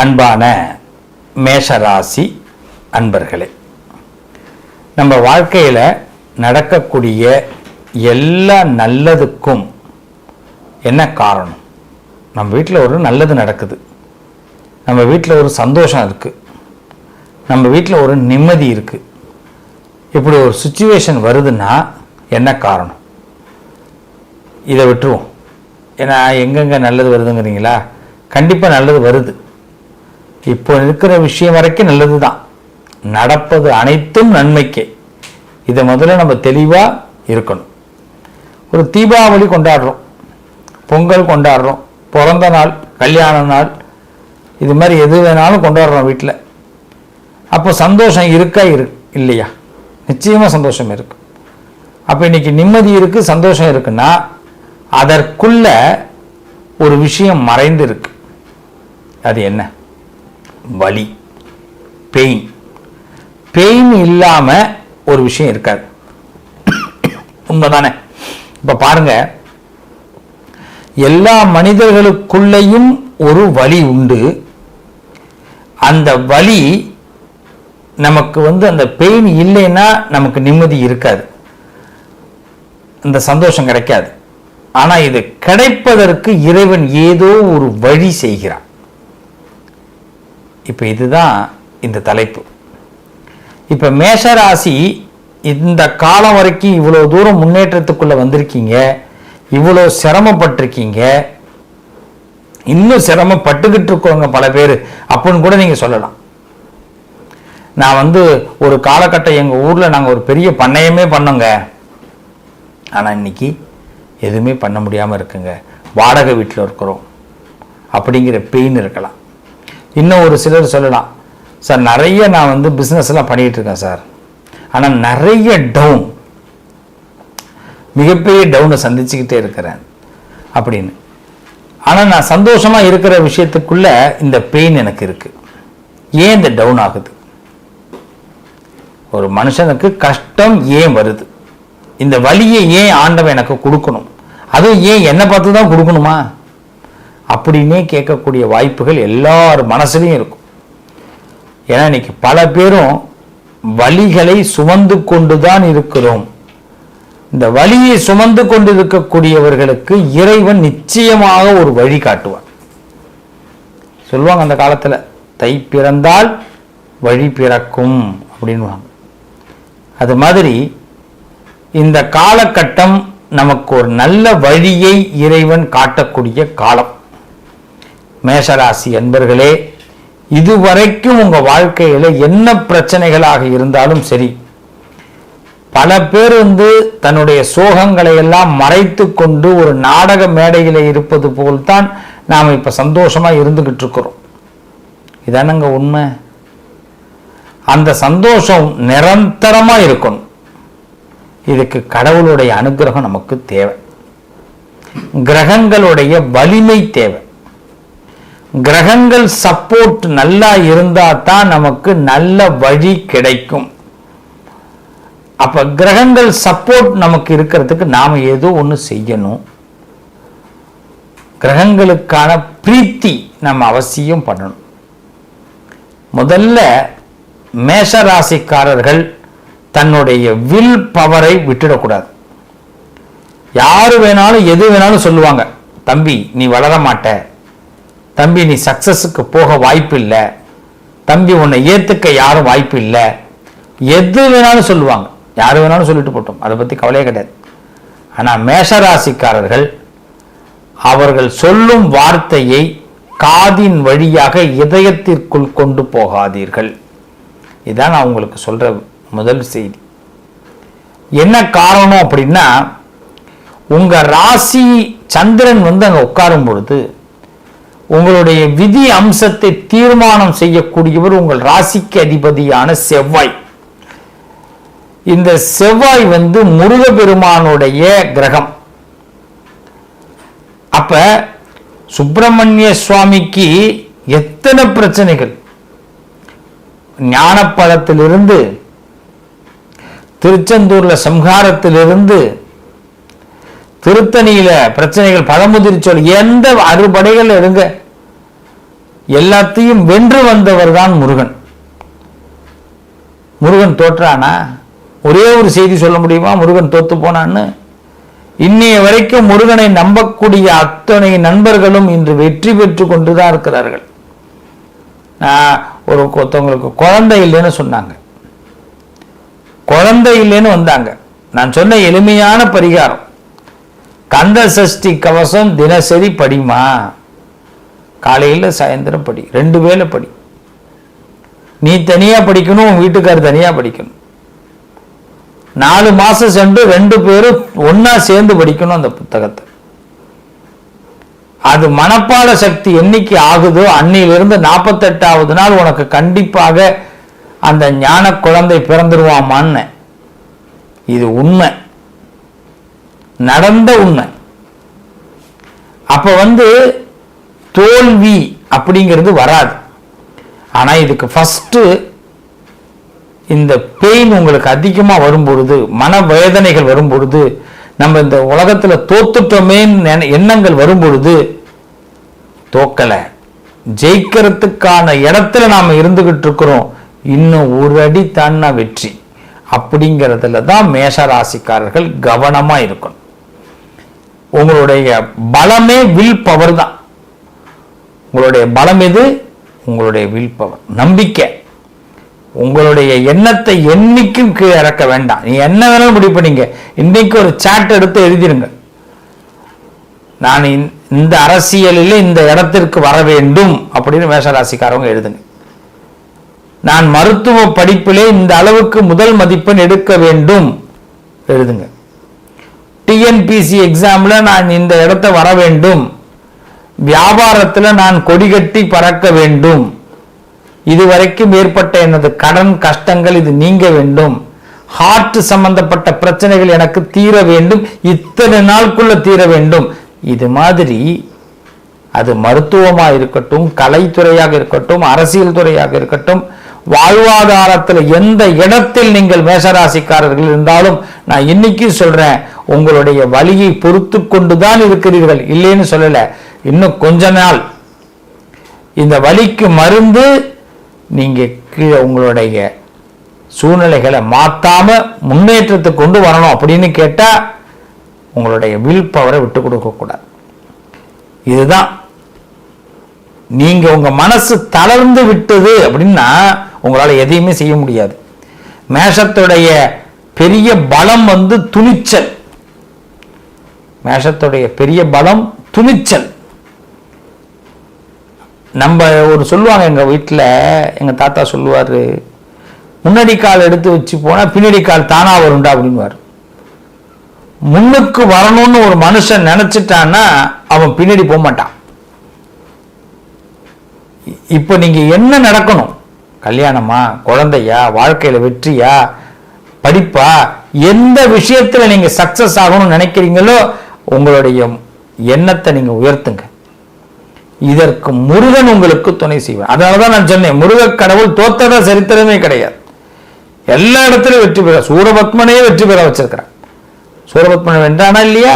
அன்பான மேஷராசி அன்பர்களே, நம்ம வாழ்க்கையில் நடக்கக்கூடிய எல்லா நல்லதுக்கும் என்ன காரணம்? நம்ம வீட்டில் ஒரு நல்லது நடக்குது, நம்ம வீட்டில் ஒரு சந்தோஷம் இருக்குது, நம்ம வீட்டில் ஒரு நிம்மதி இருக்குது. இப்படி ஒரு சுச்சுவேஷன் வருதுன்னா என்ன காரணம்? இதை விட்டுருவோம். ஏன்னா எங்கெங்கே நல்லது வருதுங்கிறீங்களா? கண்டிப்பாக நல்லது வருது. இப்போ இருக்கிற விஷயம் வரைக்கும் நல்லது தான். நடப்பது அனைத்தும் நன்மைக்கே. இதை முதல்ல நம்ம தெளிவாக இருக்கணும். ஒரு தீபாவளி கொண்டாடுறோம், பொங்கல் கொண்டாடுறோம், பிறந்த நாள், கல்யாண நாள், இது மாதிரி எது வேணாலும் கொண்டாடுறோம் வீட்டில். அப்போ சந்தோஷம் இருக்கா இல்லையா? நிச்சயமாக சந்தோஷம் இருக்கு. அப்போ இன்னைக்கு நிம்மதி இருக்குது, சந்தோஷம் இருக்குன்னா அதற்குள்ள ஒரு விஷயம் மறைந்து இருக்கு. அது என்ன? வலி, பெயின். பெயின் இல்லாம ஒரு விஷயம் இருக்காது. உண்மைதானே? இப்ப பாருங்க, எல்லா மனிதர்களுக்குள்ளேயும் ஒரு வலி உண்டு. அந்த வலி நமக்கு அந்த பெயின் இல்லைன்னா நமக்கு நிம்மதி இருக்காது, அந்த சந்தோஷம் கிடைக்காது. ஆனா இது கிடைப்பதற்கு இறைவன் ஏதோ ஒரு வழி செய்கிறான். இப்ப இதுதான் இந்த தலைப்பு. இப்ப மேஷராசி இந்த காலம் வரைக்கும் இவ்வளவு தூரம் முன்னேற்றத்துக்குள்ள வந்திருக்கீங்க, இவ்வளவு சிரமப்பட்டிருக்கீங்க, இன்னும் சிரமப்பட்டுக்கிட்டு இருக்கோங்க பல பேர் அப்படின்னு கூட நீங்க சொல்லலாம். நான் ஒரு காலகட்டம் எங்க ஊர்ல நாங்க ஒரு பெரிய பண்ணையமே பண்ணோங்க, ஆனா இன்னைக்கு எதுவுமே பண்ண முடியாம இருக்குங்க, வாடகை வீட்டில் இருக்கிறோம் அப்படிங்கிற பெயின் இருக்கலாம். இன்னும் ஒரு சிலர் சொல்லலாம், சார் நிறைய நான் பிஸ்னஸ் எல்லாம் பண்ணிட்டு இருக்கேன் சார், ஆனால் நிறைய டவுன், மிகப்பெரிய டவுனை சந்திச்சுக்கிட்டே இருக்கிறேன் அப்படின்னு. ஆனால் நான் சந்தோஷமா இருக்கிற விஷயத்துக்குள்ள இந்த பெயின் எனக்கு இருக்கு. ஏன் இந்த டவுன் ஆகுது? ஒரு மனுஷனுக்கு கஷ்டம் ஏன் வருது? இந்த வலியை ஏன் ஆண்டவன் எனக்கு கொடுக்கணும்? அதுவும் ஏன் என்னை பார்த்து தான் கொடுக்கணுமா அப்படின்னே கேட்கக்கூடிய வாய்ப்புகள் எல்லார் மனசுலையும் இருக்கும். ஏன்னா இன்னைக்கு பல பேரும் வலிகளை சுமந்து கொண்டுதான் இருக்கிறோம். இந்த வலியை சுமந்து கொண்டு இருக்கக்கூடியவர்களுக்கு இறைவன் நிச்சயமாக ஒரு வழி காட்டுவார். சொல்லுவாங்க அந்த காலத்துல, தை பிறந்தால் வழி பிறக்கும் அப்படின்வாங்க. அது மாதிரி இந்த காலகட்டம் நமக்கு ஒரு நல்ல வழியை இறைவன் காட்டக்கூடிய காலம். மேஷராசி என்பர்களே, இதுவரைக்கும் உங்க வாழ்க்கையில என்ன பிரச்சனைகளாக இருந்தாலும் சரி, பல பேர் தன்னுடைய சோகங்களை எல்லாம் மறைத்து கொண்டு ஒரு நாடக மேடையில இருப்பது போல்தான் நாம இப்ப சந்தோஷமா இருந்துகிட்டு இருக்கிறோம். இதானங்க உண்மை. அந்த சந்தோஷம் நிரந்தரமா இருக்கணும். இதுக்கு கடவுளுடைய அனுகிரகம் நமக்கு தேவை, கிரகங்களுடைய வலிமை தேவை. கிரகங்கள் சப்போர்ட் நல்லா இருந்தா தான் நமக்கு நல்ல வழி கிடைக்கும். அப்ப கிரகங்கள் சப்போர்ட் நமக்கு இருக்கிறதுக்கு நாம ஏதோ ஒன்று செய்யணும். கிரகங்களுக்கான பிரீத்தி நம்ம அவசியம் பண்ணணும். முதல்ல மேஷராசிக்காரர்கள் தன்னுடைய வில் பவரை விட்டுடக்கூடாது. யாரு வேணாலும் எது வேணாலும் சொல்லுவாங்க, தம்பி நீ வளர மாட்ட, தம்பி நீ சக்சஸுக்கு போக வாய்ப்பு இல்லை, தம்பி உன்னை ஏத்துக்க யாரும் வாய்ப்பு இல்லை, எது வேணாலும் சொல்லுவாங்க. யாரு வேணாலும் சொல்லிட்டு போட்டோம், அதை பத்தி கவலையே கிடையாது. ஆனா மேஷராசிக்காரர்கள் அவர்கள் சொல்லும் வார்த்தையை காதின் வழியாக இதயத்திற்குள் கொண்டு போகாதீர்கள். இதான் நான் உங்களுக்கு சொல்ற முதல் செய்தி. என்ன காரணம் அப்படின்னா, உங்க ராசி சந்திரன் அங்க உட்காரும் பொழுது உங்களுடைய விதி அம்சத்தை தீர்மானம் செய்யக்கூடியவர் உங்கள் ராசிக்கு அதிபதியான செவ்வாய். இந்த செவ்வாய் முருகப்பெருமானுடைய கிரகம். அப்ப சுப்பிரமணிய சுவாமிக்கு எத்தனை பிரச்சனைகள், ஞானப்பழத்திலிருந்து திருச்செந்தூர்ல சம்ஹாரத்திலிருந்து திருத்தணியில பிரச்சனைகள், பழமுதிர்ச்சோல், எந்த அறுபடைகள் எடுங்க, எல்லாத்தையும் வென்று வந்தவர் தான் முருகன். முருகன் தோற்றானா? ஒரே ஒரு செய்தி சொல்ல முடியுமா முருகன் தோத்து போனான்னு? இன்னைய வரைக்கும் முருகனை நம்பக்கூடிய அத்தனை நண்பர்களும் இன்று வெற்றி பெற்று கொண்டுதான் இருக்கிறார்கள். ஒருத்தவங்களுக்கு குழந்தை இல்லைன்னு சொன்னாங்க, குழந்தை இல்லைன்னு வந்தாங்க. நான் சொன்ன எளிமையான பரிகாரம், கந்த சஷ்டி கவசம் தினசரி படிமா, காலையில் சாயந்தரம் படி, 2 வேளை படி. நீ தனியா படிக்கணும், உன் வீட்டுக்காரர் தனியா படிக்கணும். 4 மாசம் சென்று 2 பேரும் ஒன்னா சேர்ந்து படிக்கணும் அந்த புத்தகத்தை. அது மனப்பாட சக்தி என்னைக்கு ஆகுதோ அன்னிலிருந்து 48வது நாள் உனக்கு கண்டிப்பாக அந்த ஞான குழந்தை பிறந்துருவாமான்னு. இது உண்மை, நடந்த உண்மை. அப்ப தோல்வி அப்படிங்கிறது வராது. ஆனா இதுக்கு ஃபர்ஸ்ட் இந்த பெயின் உங்களுக்கு அதிகமா வரும்பொழுது, மன வேதனைகள் வரும்பொழுது, நம்ம இந்த உலகத்துல தோத்துட்டோமே எண்ணங்கள் வரும்பொழுது, தோக்கல ஜெயிக்கிறதுக்கான இடத்துல நாம இருந்துகிட்டு இருக்கிறோம், இன்னும் ஒரு அடி தான்னா வெற்றி அப்படிங்கிறதுல தான் மேஷராசிக்காரர்கள் கவனமா இருக்கணும். உங்களுடைய பலமே வில் பவர் தான். உங்களுடைய பலம் எது? உங்களுடைய வில் பவர், நம்பிக்கை. உங்களுடைய எண்ணத்தை என்னைக்கும் கீழே இறக்க வேண்டாம். நீ என்ன வேணாலும் முடிவு பண்ணீங்க. இன்னைக்கு ஒரு சாட் எடுத்து எழுதிருங்க, நான் இந்த அரசியலில் இந்த இடத்திற்கு வர வேண்டும் அப்படின்னு மேஷராசிக்காரவங்க எழுதுங்க. நான் மருத்துவ படிப்பிலே இந்த அளவுக்கு முதல் மதிப்பெண் எடுக்க வேண்டும் எழுதுங்க. டிஎன்பிசி எக்ஸாம்ல நான் இந்த இடத்தை வர வேண்டும், வியாபாரத்தில் நான் கொடிகட்டி பறக்க வேண்டும், இதுவரைக்கும் ஏற்பட்ட எனது கடன் கஷ்டங்கள் இது நீங்க வேண்டும், ஹார்ட் சம்பந்தப்பட்ட பிரச்சனைகள் எனக்கு தீர வேண்டும், இத்தனை நாளுக்குள்ள தீர வேண்டும். இது மாதிரி அது மருத்துவமாக இருக்கட்டும், கலைத்துறையாக இருக்கட்டும், அரசியல் துறையாக இருக்கட்டும், வாழ்வாதாரத்தில் எந்த இடத்தில் நீங்கள் மேஷராசிக்காரர்கள் இருந்தாலும் நான் இன்னைக்கு சொல்றேன், உங்களுடைய வலியை பொறுத்து கொண்டுதான் இருக்கிறீர்கள், இல்லைன்னு சொல்லல. இன்னும் கொஞ்ச நாள் இந்த வலிக்கு மருந்து நீங்க கீழே உங்களுடைய சூழ்நிலைகளை மாத்தாம முன்னேற்றத்துக்கு கொண்டு வரணும் அப்படின்னு கேட்டா உங்களுடைய வில் பவரை விட்டு கொடுக்க கூடாது. இதுதான். நீங்க உங்க மனசு தளர்ந்து விட்டது அப்படின்னா உங்களால எதையுமே செய்ய முடியாது. மேஷத்துடைய பெரிய பலம் துணிச்சல். மேஷத்துடைய பெரிய பலம் துணிச்சல். நம்ம ஒரு சொல்லுவாங்க, எங்க வீட்டில் எங்க தாத்தா சொல்லுவாரு, முன்னாடி கால் எடுத்து வச்சு போனா பின்னாடி கால் தானா வரும்டா அப்படின்வாரு. முன்னுக்கு வரணும்னு ஒரு மனுஷன் நினைச்சிட்டான்னா அவன் பின்னாடி போக மாட்டான். இப்ப நீங்க என்ன நடக்கணும்? கல்யாணமா, குழந்தையா, வாழ்க்கையில வெற்றியா, படிப்பா, எந்த விஷயத்துல நீங்க சக்சஸ் ஆகணும்னு நினைக்கிறீங்களோ உங்களுடைய எண்ணத்தை நீங்க உயர்த்துங்க. இதற்கு முருகன் உங்களுக்கு துணை செய்வார். அதனாலதான் நான் சொன்னேன், முருக கடவுள் தோத்தத சரித்திரமே கிடையாது. எல்லா இடத்திலும் வெற்றி பெற, சூரபத்மனையே வெற்றி பெற வச்சிருக்கிறான். சூரபத்மனை வென்றானா இல்லையா?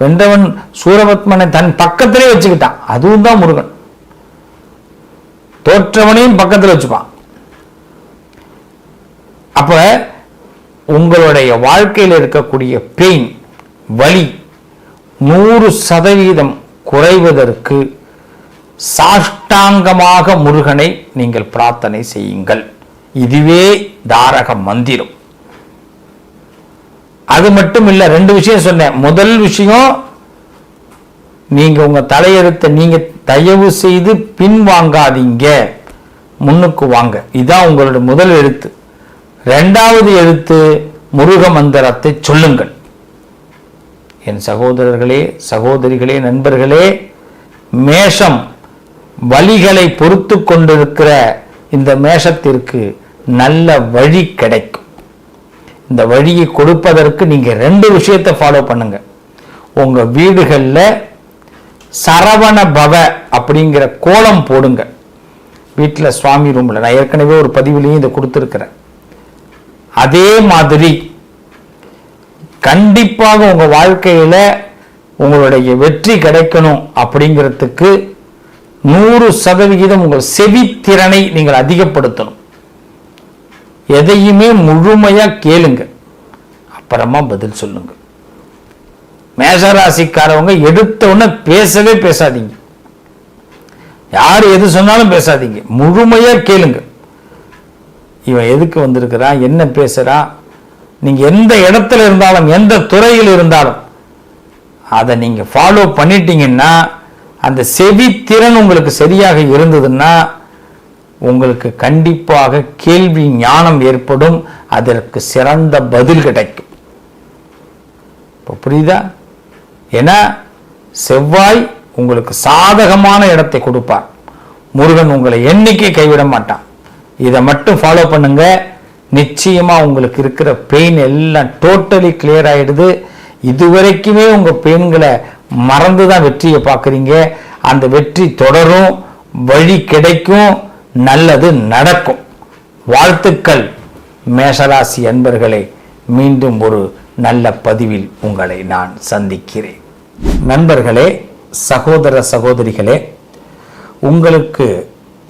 வென்றவன் சூரபத்மனை தன் பக்கத்திலே வச்சுக்கிட்டான். அதுவும் தான் முருகன். தோற்றவனையும் பக்கத்தில் வச்சுப்பான். அப்ப உங்களுடைய வாழ்க்கையில் இருக்கக்கூடிய பெயின், வலி 100% குறைவதற்கு சாஷ்டாங்கமாக முருகனை நீங்கள் பிரார்த்தனை செய்யுங்கள். இதுவே தாரக மந்திரம். அது மட்டும் இல்ல, 2 விஷயம் சொன்னேன். முதல் விஷயம், நீங்க உங்க தலையெழுத்தை நீங்க தயவு செய்து பின்வாங்காதீங்க, முன்னுக்கு வாங்க. இதுதான் உங்களுடைய முதல் எழுத்து. 2வது எழுத்து, முருக மந்திரத்தை சொல்லுங்கள். என் சகோதரர்களே, சகோதரிகளே, நண்பர்களே, மேஷம் வழிகளை பொறுத்து கொண்டிருக்கிற இந்த மேஷத்திற்கு நல்ல வழி கிடைக்கும். இந்த வழியை கொடுப்பதற்கு நீங்க 2 விஷயத்தை ஃபாலோ பண்ணுங்க. உங்க வீடுகள்ல சரவண பவ அப்படிங்கிற கோலம் போடுங்க. வீட்டில் சுவாமி ரூம்ல நான் ஏற்கனவே ஒரு பதிவுலையும் இதை கொடுத்துருக்கிறேன். அதே மாதிரி கண்டிப்பாக உங்க வாழ்க்கையில உங்களுடைய வெற்றி கிடைக்கணும் அப்படிங்கிறதுக்கு 100% உங்கள் செவித்திறனை நீங்கள் அதிகப்படுத்தணும். எதையுமே முழுமையா கேளுங்க, அப்புறமா பதில் சொல்லுங்க. மேஷராசிக்காரவங்க எடுத்த உடனே பேசவே பேசாதீங்க. யார் எது சொன்னாலும் பேசாதீங்க, முழுமையா கேளுங்க. இவன் எதுக்கு வந்திருக்கிறான், என்ன பேசுறான், நீங்க எந்த இடத்துல இருந்தாலும் எந்த துறையில் இருந்தாலும் அதை நீங்க ஃபாலோ பண்ணிட்டீங்கன்னா, அந்த செவித்திறன் உங்களுக்கு சரியாக இருந்ததுன்னா உங்களுக்கு கண்டிப்பாக கேள்வி ஞானம் ஏற்படும், அதற்கு சிறந்த பதில் கிடைக்கும். இப்போ புரியுதா? ஏன்னா செவ்வாய் உங்களுக்கு சாதகமான இடத்தை கொடுப்பார். முருகன் உங்களை என்னைக்கு கைவிட மாட்டான். இதை மட்டும் ஃபாலோ பண்ணுங்க, நிச்சயமா உங்களுக்கு இருக்கிற பெயின் எல்லாம் டோட்டலி கிளியர் ஆயிடுது. இதுவரைக்குமே உங்க பெயின்களை மறந்துதான் வெற்றியை பார்க்குறீங்க. அந்த வெற்றி தொடரும், வழி கிடைக்கும், நல்லது நடக்கும். வாழ்த்துக்கள் மேஷராசி அன்பர்களே. மீண்டும் ஒரு நல்ல பதிவில் உங்களை நான் சந்திக்கிறேன். நண்பர்களே, சகோதர சகோதரிகளே, உங்களுக்கு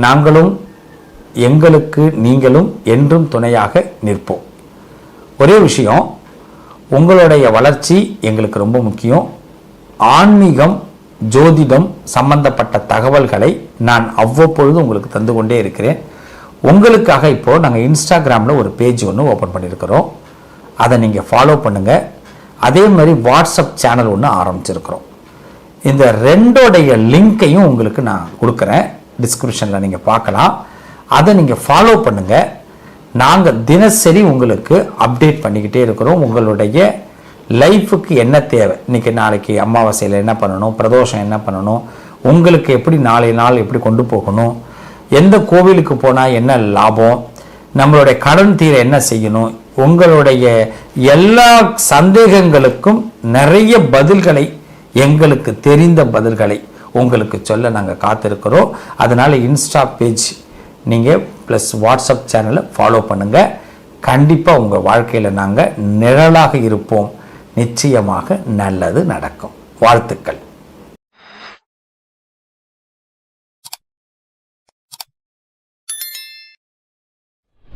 நாங்களும் எங்களுக்கு நீங்களும் என்றும் துணையாக நிற்போம். ஒரே விஷயம், உங்களுடைய வளர்ச்சி எங்களுக்கு ரொம்ப முக்கியம். ஆன்மீகம், ஜோதிடம் சம்பந்தப்பட்ட தகவல்களை நான் அவ்வப்பொழுது உங்களுக்கு தந்து கொண்டே இருக்கிறேன். உங்களுக்காக இப்போ நாங்கள் இன்ஸ்டாகிராமில் ஒரு பேஜ் ஒன்று ஓப்பன் பண்ணியிருக்கிறோம். அதை நீங்கள் ஃபாலோ பண்ணுங்கள். அதே மாதிரி வாட்ஸ்அப் சேனல் ஒன்று ஆரம்பிச்சிருக்கிறோம். இந்த ரெண்டோடைய லிங்கையும் உங்களுக்கு நான் கொடுக்குறேன், டிஸ்கிரிப்ஷனில் நீங்கள் பார்க்கலாம். அதை நீங்கள் ஃபாலோ பண்ணுங்கள். நாங்கள் தினசரி உங்களுக்கு அப்டேட் பண்ணிக்கிட்டே இருக்கிறோம். உங்களுடைய லைஃபுக்கு என்ன தேவை, இன்றைக்கி நாளைக்கு அமாவாசையில் என்ன பண்ணணும், பிரதோஷம் என்ன பண்ணணும், உங்களுக்கு எப்படி நாளை நாள் எப்படி கொண்டு போகணும், எந்த கோவிலுக்கு போனால் என்ன லாபம், நம்மளுடைய கடன் தீர என்ன செய்யணும், உங்களுடைய எல்லா சந்தேகங்களுக்கும் நிறைய பதில்களை, எங்களுக்கு தெரிந்த பதில்களை உங்களுக்கு சொல்ல நாங்கள் காத்திருக்கிறோம். அதனால் இன்ஸ்டா பேஜ் நீங்கள் ப்ளஸ் வாட்ஸ்அப் சேனலை ஃபாலோ பண்ணுங்கள். கண்டிப்பாக உங்கள் வாழ்க்கையில் நாங்கள் நிழலாக இருப்போம். நிச்சயமாக நல்லது நடக்கும். வாழ்த்துக்கள்.